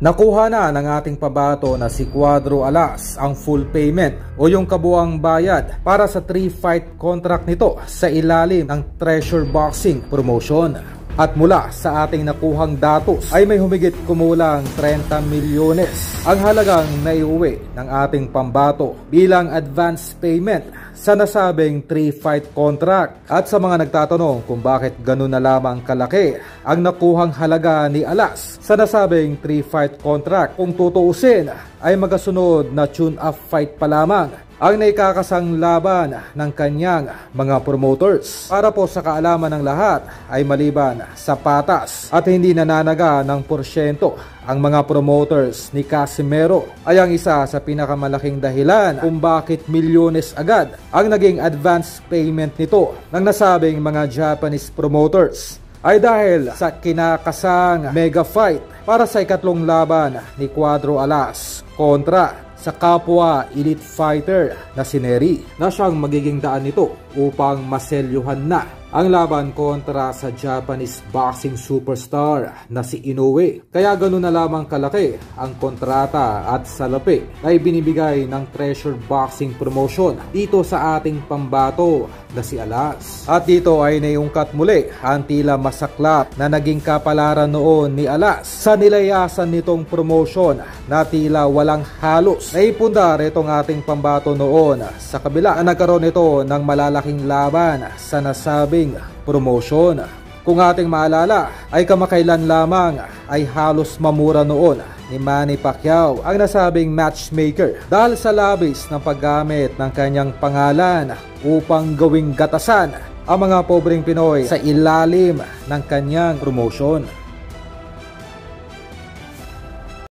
Nakuha na ng ating pabato na si Cuadro Alas ang full payment o yung kabuang bayad para sa 3-fight contract nito sa ilalim ng Treasure Boxing Promotion. At mula sa ating nakuhang datos ay may humigit kumulang 30 milyones ang halagang naiuwi ng ating pambato bilang advance payment sa nasabing 3-fight contract. At sa mga nagtatanong kung bakit ganun na lamang kalaki ang nakuhang halaga ni Alas sa nasabing 3-fight contract, kung tutuusin ay magasunod na tune-up fight pa lamang ang naikakasang laban ng kanyang mga promoters. Para po sa kaalaman ng lahat ay maliban sa patas at hindi nananaga ng porsyento ang mga promoters ni Casimero ay ang isa sa pinakamalaking dahilan kung bakit milyones agad ang naging advance payment nito ng nasabing mga Japanese promoters ay dahil sa kinakasang mega fight para sa ikatlong laban ni Cuadro Alas kontra sa kapwa elite fighter na si Nery, na siyang magiging daan nito upang maselyuhan na ang laban kontra sa Japanese boxing superstar na si Inoue. Kaya ganoon na lamang kalaki ang kontrata at salapi na ibinibigay ng Treasure Boxing Promotion dito sa ating pambato na si Alas. At dito ay naiungkat muli ang tila masaklap na naging kapalaran noon ni Alas sa nilayasan nitong promotion na tila walang halos naipundar itong ating pambato noon sa kabila na nagkaroon ito ng malalaking laban sa nasabing promotion. Kung ating maalala ay kamakailan lamang ay halos mamura noon ni Manny Pacquiao ang nasabing matchmaker dahil sa labis ng paggamit ng kanyang pangalan upang gawing gatasan ang mga pobreng Pinoy sa ilalim ng kanyang promotion.